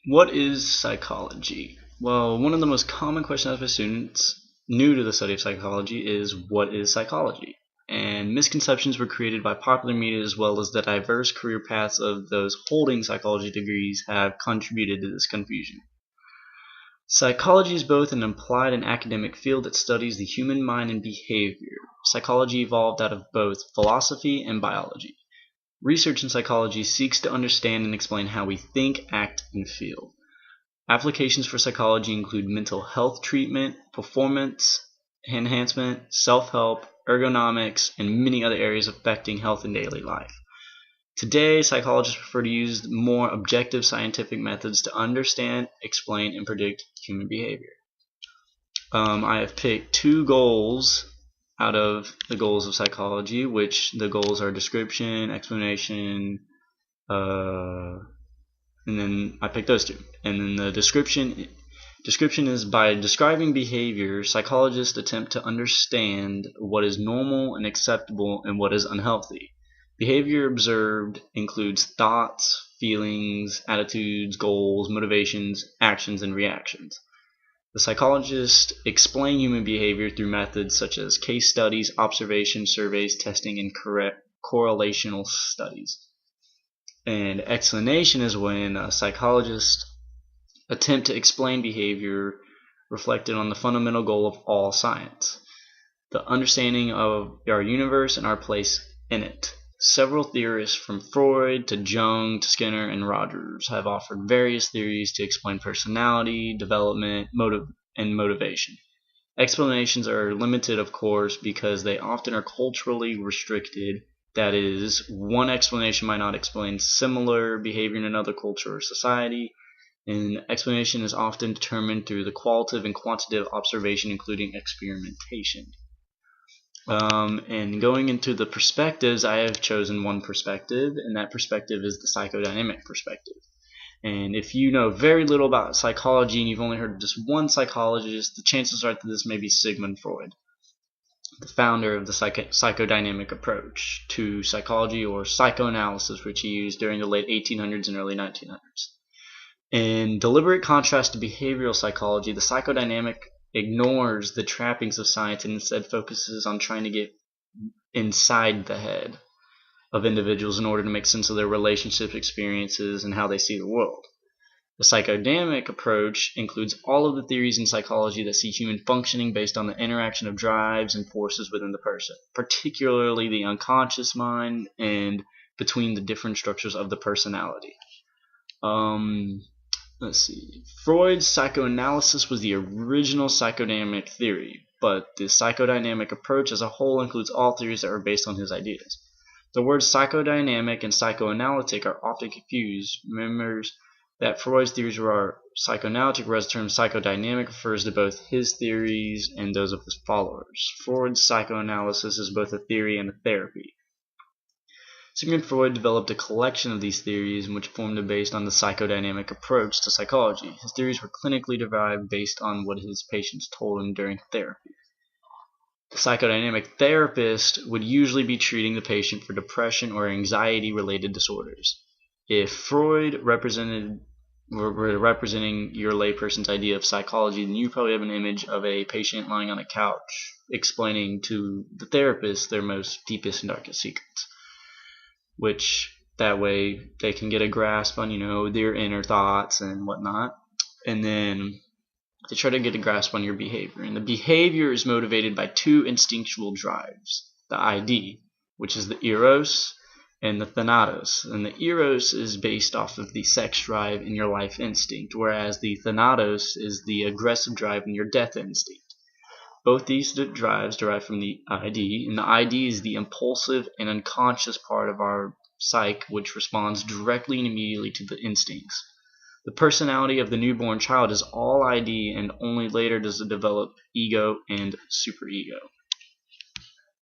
What is psychology? Well, one of the most common questions asked by students new to the study of psychology is, what is psychology? And misconceptions were created by popular media as well as the diverse career paths of those holding psychology degrees have contributed to this confusion. Psychology is both an applied and academic field that studies the human mind and behavior. Psychology evolved out of both philosophy and biology. Research in psychology seeks to understand and explain how we think, act, and feel. Applications for psychology include mental health treatment, performance enhancement, self-help, ergonomics, and many other areas affecting health in daily life. Today, psychologists prefer to use more objective scientific methods to understand, explain, and predict human behavior. I have picked two goals out of the goals of psychology, which the goals are description, explanation, and then I picked those two. And then the description is, by describing behavior, psychologists attempt to understand what is normal and acceptable and what is unhealthy. Behavior observed includes thoughts, feelings, attitudes, goals, motivations, actions, and reactions. The psychologists explain human behavior through methods such as case studies, observation, surveys, testing, and correlational studies. And explanation is when a psychologist attempt to explain behavior reflected on the fundamental goal of all science, the understanding of our universe and our place in it. Several theorists from Freud to Jung to Skinner and Rogers have offered various theories to explain personality, development, and motivation. Explanations are limited, of course, because they often are culturally restricted. That is, one explanation might not explain similar behavior in another culture or society, and explanation is often determined through the qualitative and quantitative observation, including experimentation. And going into the perspectives, I have chosen one perspective, and that perspective is the psychodynamic perspective. And if you know very little about psychology and you've only heard of just one psychologist, the chances are that this may be Sigmund Freud, the founder of the psychodynamic approach to psychology, or psychoanalysis, which he used during the late 1800s and early 1900s. In deliberate contrast to behavioral psychology, the psychodynamic ignores the trappings of science and instead focuses on trying to get inside the head of individuals in order to make sense of their relationships, experiences, and how they see the world. The psychodynamic approach includes all of the theories in psychology that see human functioning based on the interaction of drives and forces within the person, particularly the unconscious mind and between the different structures of the personality. Let's see. Freud's psychoanalysis was the original psychodynamic theory, but the psychodynamic approach as a whole includes all theories that are based on his ideas. The words psychodynamic and psychoanalytic are often confused. Remember that Freud's theories were psychoanalytic, whereas the term psychodynamic refers to both his theories and those of his followers. Freud's psychoanalysis is both a theory and a therapy. Sigmund Freud developed a collection of these theories which formed a base on the psychodynamic approach to psychology. His theories were clinically derived based on what his patients told him during therapy. The psychodynamic therapist would usually be treating the patient for depression or anxiety-related disorders. If Freud were representing your layperson's idea of psychology, then you probably have an image of a patient lying on a couch explaining to the therapist their most deepest and darkest secrets, which that way they can get a grasp on, their inner thoughts and whatnot, and then they try to get a grasp on your behavior. And the behavior is motivated by two instinctual drives, the ID, which is the eros, and the thanatos. And the eros is based off of the sex drive and your life instinct, whereas the thanatos is the aggressive drive and your death instinct. Both these drives derive from the ID, and the ID is the impulsive and unconscious part of our psyche, which responds directly and immediately to the instincts. The personality of the newborn child is all ID, and only later does it develop ego and superego.